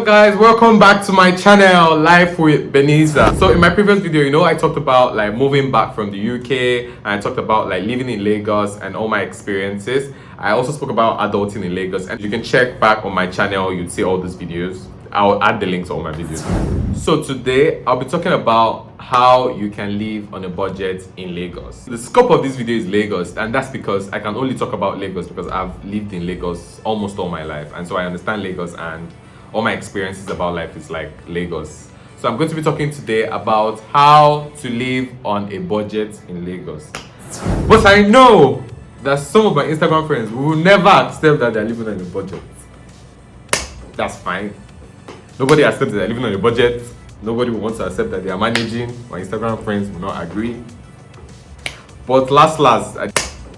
Hello guys, welcome back to my channel, Life with Beniza. So in my previous video, I talked about like moving back from the UK, and I talked about like living in Lagos and all my experiences. I also spoke about adulting in Lagos, and you can check back on my channel, you'd see all these videos. I'll add the link to all my videos. So today I'll be talking about how you can live on a budget in Lagos. The scope of this video is Lagos, and that's because I can only talk about Lagos because I've lived in Lagos almost all my life, and so I understand Lagos, and all my experiences about life is like Lagos. So I'm going to be talking today about how to live on a budget in Lagos. But I know that some of my Instagram friends will never accept that they're living on a budget. That's fine. Nobody accepts that they're living on a budget. Nobody wants to accept that they are managing. My Instagram friends will not agree. But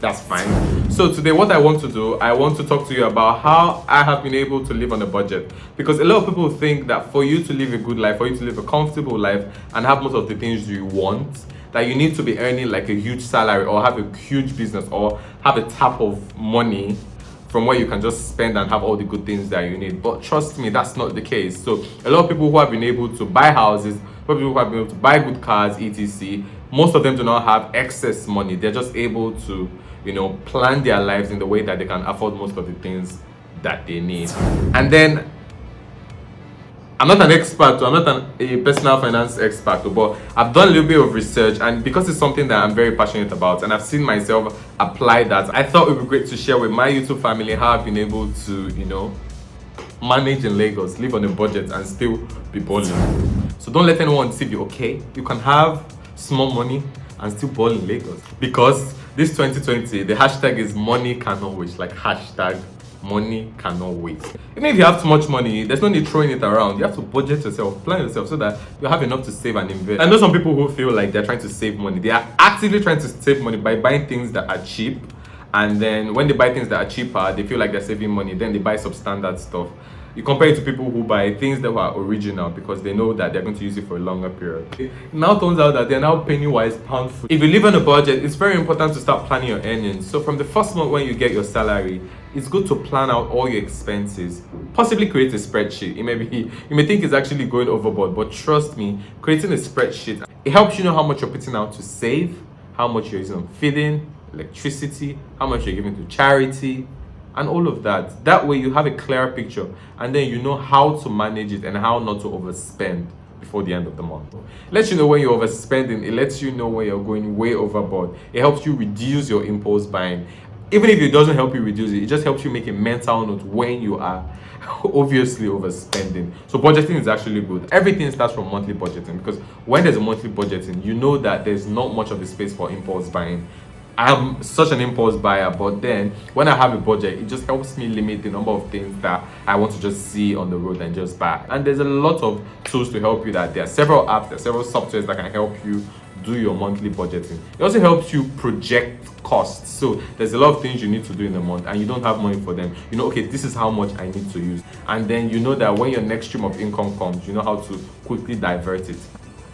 that's fine. So today what I want to do, I want to talk to you about how I have been able to live on a budget. Because a lot of people think that for you to live a good life, for you to live a comfortable life and have most of the things you want, that you need to be earning like a huge salary or have a huge business or have a tap of money from where you can just spend and have all the good things that you need. But trust me, that's not the case. So a lot of people who have been able to buy houses, people who have been able to buy good cars, etc., most of them do not have excess money. They're just able to, plan their lives in the way that they can afford most of the things that they need. And then, I'm not an expert, I'm not a personal finance expert, but I've done a little bit of research, and because it's something that I'm very passionate about and I've seen myself apply that, I thought it would be great to share with my YouTube family how I've been able to, manage in Lagos, live on a budget and still be balling. So don't let anyone deceive you, okay? You can have small money and still ball in Lagos. Because this 2020, the hashtag is money cannot wait, like hashtag money cannot wait. Even if you have too much money, there's no need throwing it around. You have to budget yourself, plan yourself so that you have enough to save and invest. I know some people who feel like they're trying to save money. They are actively trying to save money by buying things that are cheap, and then when they buy things that are cheaper, they feel like they're saving money, then they buy substandard stuff. You compare it to people who buy things that are original because they know that they're going to use it for a longer period. It now turns out that they're now penny wise, pound foolish. If you live on a budget, it's very important to start planning your earnings. So from the first month when you get your salary, it's good to plan out all your expenses. Possibly create a spreadsheet. You may think it's actually going overboard, but trust me, creating a spreadsheet, it helps you know how much you're putting out to save, how much you're using on feeding, electricity, how much you're giving to charity, and all of that. That way you have a clearer picture, and then you know how to manage it and how not to overspend before the end of the month. It lets you know when you're overspending. It lets you know when you're going way overboard. It helps you reduce your impulse buying. Even if it doesn't help you reduce it, it just helps you make a mental note when you are obviously overspending. So budgeting is actually good. Everything starts from monthly budgeting, because when there's a monthly budgeting, you know that there's not much of a space for impulse buying. I'm such an impulse buyer, but then when I have a budget, it just helps me limit the number of things that I want to just see on the road and just buy. And there's a lot of tools to help you that. There are several apps, there are several softwares that can help you do your monthly budgeting. It also helps you project costs. So there's a lot of things you need to do in a month and you don't have money for them. Okay, this is how much I need to use. And then you know that when your next stream of income comes, you know how to quickly divert it.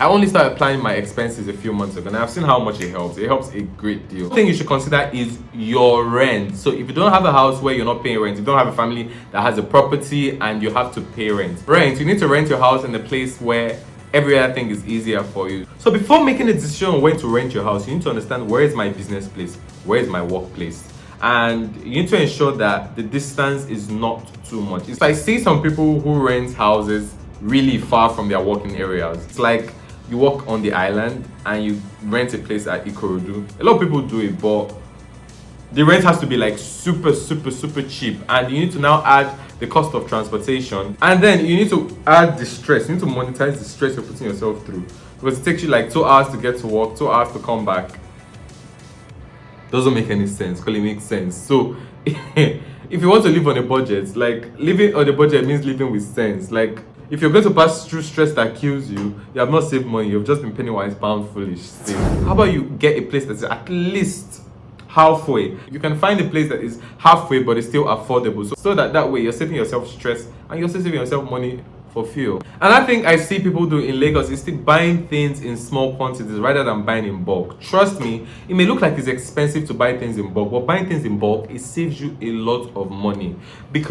I only started planning my expenses a few months ago, and I've seen how much it helps. It helps a great deal. The thing you should consider is your rent. So if you don't have a house where you're not paying rent, if you don't have a family that has a property and you have to pay rent, you need to rent your house in a place where every other thing is easier for you. So before making a decision on when to rent your house, you need to understand, where is my business place? Where is my workplace? And you need to ensure that the distance is not too much. So I see some people who rent houses really far from their working areas. It's like you walk on the island and you rent a place at Ikorodu. A lot of people do it, but the rent has to be like super cheap, and you need to now add the cost of transportation, and then you need to add the stress. You need to monetize the stress you're putting yourself through, because it takes you like 2 hours to get to work, 2 hours to come back. Doesn't make any sense, because it makes sense. So if you want to live on a budget, like living on a budget means living with sense. Like if you're going to pass through stress that kills you, you have not saved money, you've just been penny wise, pound foolish. How about you get a place that's at least halfway? You can find a place that is halfway but it's still affordable, so that way you're saving yourself stress and you're still saving yourself money for fuel. Another thing I see people do in Lagos is still buying things in small quantities rather than buying in bulk. Trust me, it may look like it's expensive to buy things in bulk, but buying things in bulk, it saves you a lot of money. And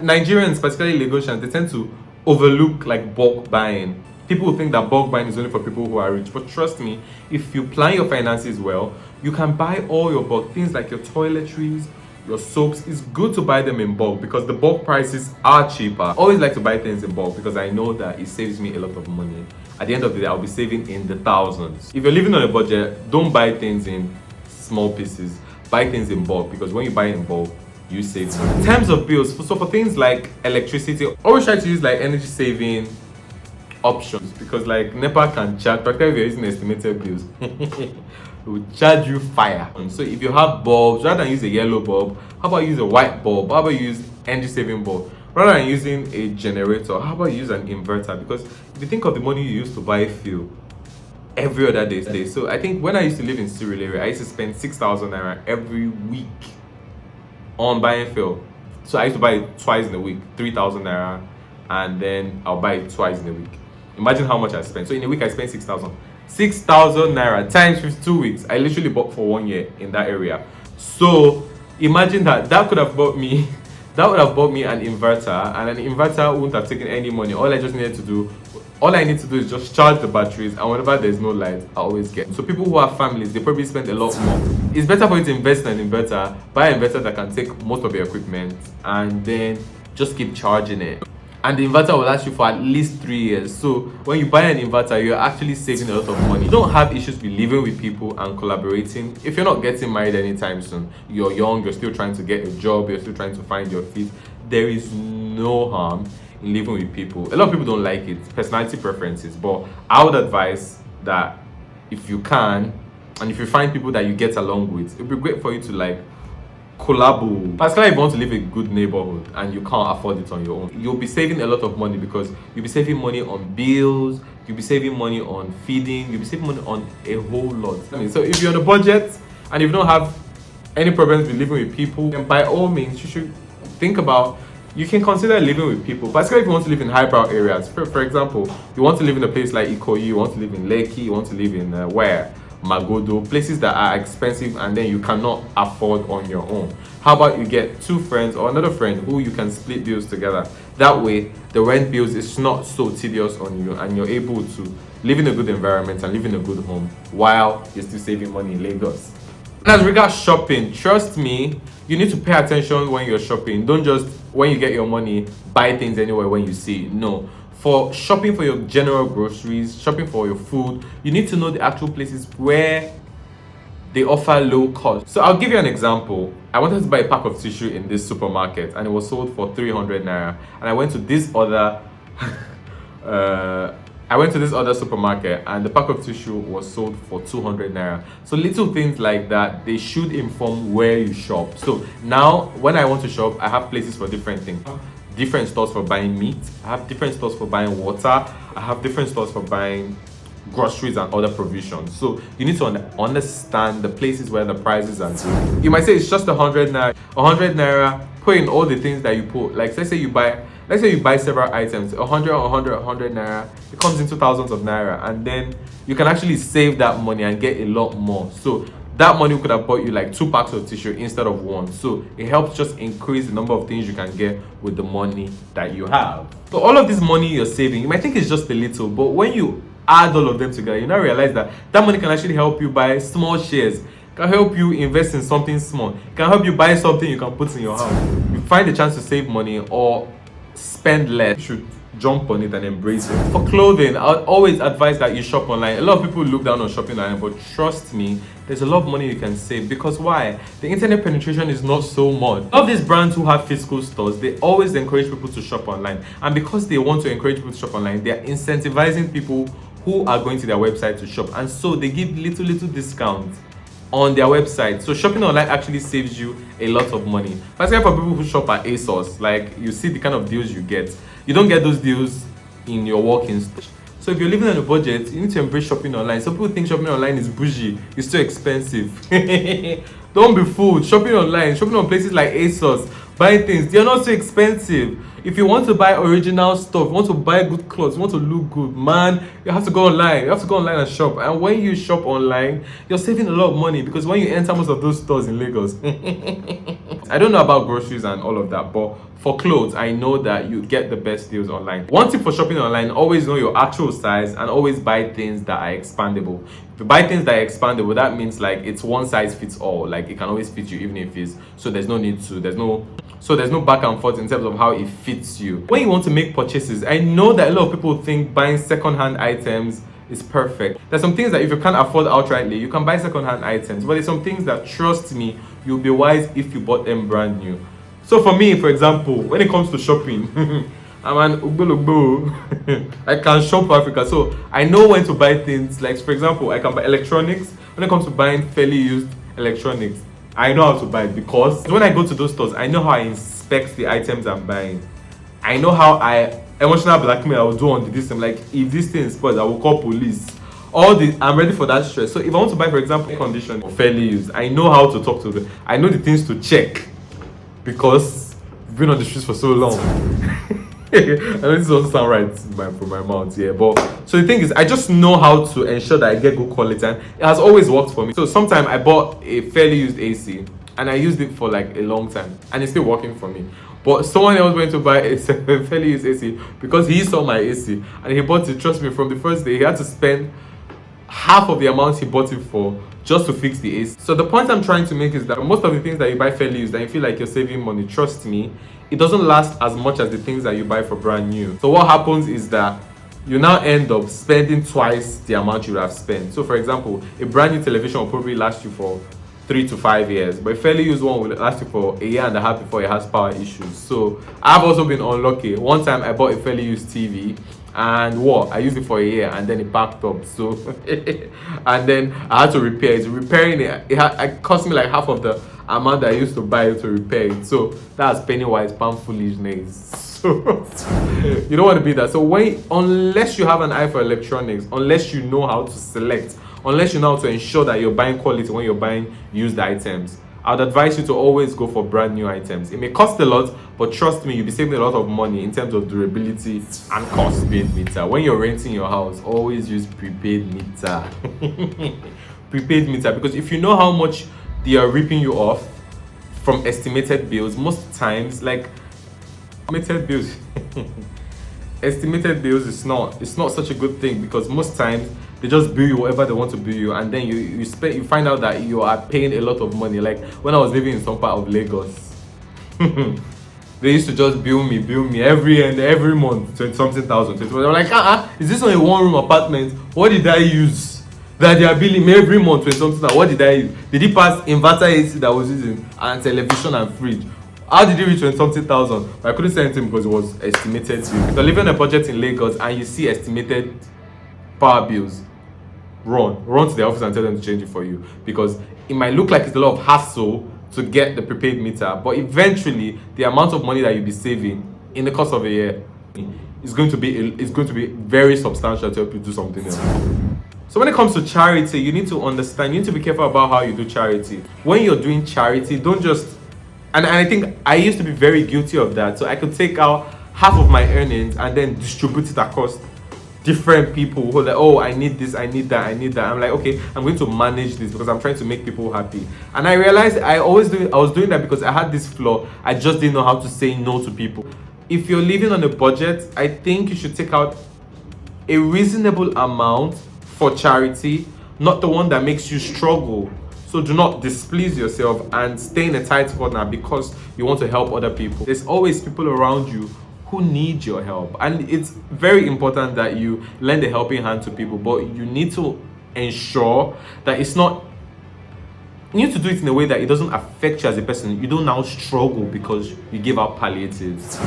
Nigerians, particularly Lagosians, they tend to overlook like bulk buying. People think that bulk buying is only for people who are rich, but trust me, if you plan your finances well, you can buy all your bulk things like your toiletries, your soaps. It's good to buy them in bulk because the bulk prices are cheaper. I always like to buy things in bulk because I know that it saves me a lot of money. At the end of the day, I'll be saving in the thousands. If you're living on a budget, don't buy things in small pieces. Buy things in bulk because when you buy in bulk, you save money. In terms of bills, so for things like electricity, always try to use like energy saving options because like NEPA can charge, particularly if you're using estimated bills, it will charge you fire. So if you have bulbs, rather than use a yellow bulb, how about use a white bulb? How about use energy saving bulb? Rather than using a generator, how about use an inverter? Because if you think of the money you use to buy fuel every other day. So I think when I used to live in Surulere, I used to spend 6,000 naira every week on buying fuel. So I used to buy it twice in a week, 3,000 naira, and then I'll buy it twice in a week. Imagine how much I spent. So in a week I spent 6,000. 6,000 naira times 52 weeks. I literally bought for 1 year in that area. So imagine that could have bought me that would have bought me an inverter, and an inverter wouldn't have taken any money. All I need to do is just charge the batteries, and whenever there's no light, I always get. So people who have families, they probably spend a lot more. It's better for you to invest in an inverter, buy an inverter that can take most of your equipment, and then just keep charging it. And the inverter will last you for at least 3 years. So when you buy an inverter, you're actually saving a lot of money. You don't have issues with living with people and collaborating. If you're not getting married anytime soon, you're young, you're still trying to get a job, you're still trying to find your feet, there is no harm in living with people. A lot of people don't like it, personality preferences, but I would advise that if you can, and if you find people that you get along with, it'd be great for you to like collabo. Particularly if you want to live in a good neighborhood and you can't afford it on your own, you'll be saving a lot of money because you'll be saving money on bills, you'll be saving money on feeding, you'll be saving money on a whole lot. So if you're on a budget and if you don't have any problems with living with people, then by all means you should think about, you can consider living with people, particularly if you want to live in highbrow areas. For example, you want to live in a place like Ikoyi, you want to live in Lekki, you want to live in Magodo, places that are expensive and then you cannot afford on your own. How about you get 2 friends or another friend who you can split bills together? That way the rent bills is not so tedious on you and you're able to live in a good environment and live in a good home while you're still saving money in Lagos. And as regards shopping, trust me, you need to pay attention when you're shopping. Don't just, when you get your money, buy things anywhere when you see it. No. For shopping for your general groceries, shopping for your food, you need to know the actual places where they offer low cost. So I'll give you an example. I wanted to buy a pack of tissue in this supermarket and it was sold for 300 naira. And I went to this other supermarket and the pack of tissue was sold for 200 naira. So little things like that, they should inform where you shop. So now when I want to shop, I have places for different things. Different stores for buying meat, I have different stores for buying water, I have different stores for buying groceries and other provisions. So you need to understand the places where the prices are good. You might say it's just 100 naira. 100 naira, put in all the things that you put. Like let's say you buy several items, 100 naira, it comes into thousands of naira, and then you can actually save that money and get a lot more. So that money could have bought you like 2 packs of tissue instead of 1. So it helps just increase the number of things you can get with the money that you have. So all of this money you're saving, you might think it's just a little, but when you add all of them together, you now realize that that money can actually help you buy small shares, can help you invest in something small, can help you buy something you can put in your house. You find a chance to save money or spend less, you should jump on it and embrace it. For clothing, I would always advise that you shop online. A lot of people look down on shopping online, but trust me, there's a lot of money you can save. Because why? The internet penetration is not so much. All of these brands who have physical stores, they always encourage people to shop online. And because they want to encourage people to shop online, they are incentivizing people who are going to their website to shop. And so they give little discounts on their website. So shopping online actually saves you a lot of money. Especially for people who shop at ASOS, like you see the kind of deals you get. You don't get those deals in your walk-in store. So if you're living on a budget, you need to embrace shopping online. Some people think shopping online is bougie, it's too expensive. Don't be fooled. Shopping online, shopping on places like ASOS, Buy things, they're not so expensive. If you want to buy original stuff, you want to buy good clothes, you want to look good, man, you have to go online. You have to go online and shop. And when you shop online, you're saving a lot of money, because when you enter most of those stores in Lagos, I don't know about groceries and all of that, but for clothes, I know that you get the best deals online. One tip for shopping online: always know your actual size and always buy things that are expandable. If you buy things that are expandable, that means like it's one size fits all. Like it can always fit you, even if it's so. There's no back and forth in terms of how it fits you. When you want to make purchases, I know that a lot of people think buying second-hand items is perfect. There's some things that if you can't afford outrightly, you can buy second-hand items. But there's some things that, trust me, you'll be wise if you bought them brand new. So for me, for example, when it comes to shopping, I'm an ugbo. I can shop for Africa, so I know when to buy things. Like for example, I can buy electronics. When it comes to buying fairly used electronics, I know how to buy it, because when I go to those stores, I know how I inspect the items I'm buying. I know how I emotional blackmail I will do on the system. Like if this thing spoils, I will call police. I'm ready for that stress. So if I want to buy, for example, condition or fairly used, I know how to talk to them. I know the things to check, because I've been on the streets for so long. I know this doesn't sound right from my mouth, yeah. But so the thing is, I just know how to ensure that I get good quality, and it has always worked for me. So sometime I bought a fairly used AC, and I used it for like a long time, and it's still working for me. But someone else went to buy a fairly used AC because he saw my AC and he bought it. Trust me, from the first day, he had to spend half of the amount he bought it for just to fix the AC. So the point I'm trying to make is that most of the things that you buy fairly used and you feel like you're saving money, trust me, it doesn't last as much as the things that you buy for brand new. So what happens is that you now end up spending twice the amount you would have spent. So for example, a brand new television will probably last you for 3 to 5 years, but a fairly used one will last you for a year and a half before it has power issues. So I've also been unlucky. One time I bought a fairly used TV, and I used it for a year and then it backed up. So and then I had to repair it. Repairing it cost me like half of the amount that I used to buy it to repair it. So that's penny wise, pound foolishness. So you don't want to be that. So unless you have an eye for electronics, unless you know how to select, unless you know how to ensure that you're buying quality when you're buying used items, I'd advise you to always go for brand new items. It may cost a lot, but trust me, you'll be saving a lot of money in terms of durability and cost. Prepaid meter. When you're renting your house, always use prepaid meter. Prepaid meter, because if you know how much they are ripping you off from estimated bills, most times, like estimated bills estimated bills is not such a good thing, because most times they just bill you whatever they want to bill you, and then you find out that you are paying a lot of money. Like when I was living in some part of Lagos, they used to just bill me every month 20-something thousand. I'm like, is this on a 1-room apartment? What did I use that they are billing me every month 20-something? What did I use? Did he pass inverter AC that I was using, and television and fridge? How did you reach 20-something thousand? But I couldn't say anything because it was estimated to you. If you're living on a budget in Lagos and you see estimated power bills, run to the office and tell them to change it for you, because it might look like it's a lot of hassle to get the prepaid meter, but eventually the amount of money that you'll be saving in the course of a year is going to be very substantial to help you do something else. So when it comes to charity, you need to understand, you need to be careful about how you do charity. When you're doing charity, don't just, and I think I used to be very guilty of that. So I could take out half of my earnings and then distribute it across different people who are like, oh, I need this, I need that, I need that. I'm like, okay, I'm going to manage this because I'm trying to make people happy. And I realized I was doing that because I had this flaw. I just didn't know how to say no to people. If you're living on a budget, I think you should take out a reasonable amount for charity, not the one that makes you struggle. So do not displease yourself and stay in a tight corner because you want to help other people. There's always people around you who need your help, and it's very important that you lend a helping hand to people, but you need to ensure that you need to do it in a way that it doesn't affect you as a person. You don't now struggle because you give out palliatives.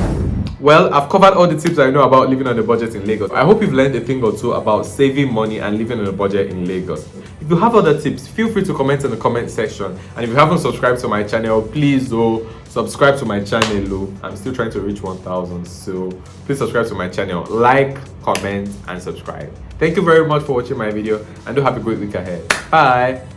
Well, I've covered all the tips I know about living on a budget in Lagos. I hope you've learned a thing or two about saving money and living on a budget in Lagos. If you have other tips, feel free to comment in the comment section. And if you haven't subscribed to my channel, please subscribe to my channel. I'm still trying to reach 1,000, so please subscribe to my channel. Like, comment, and subscribe. Thank you very much for watching my video, and do have a great week ahead. Bye.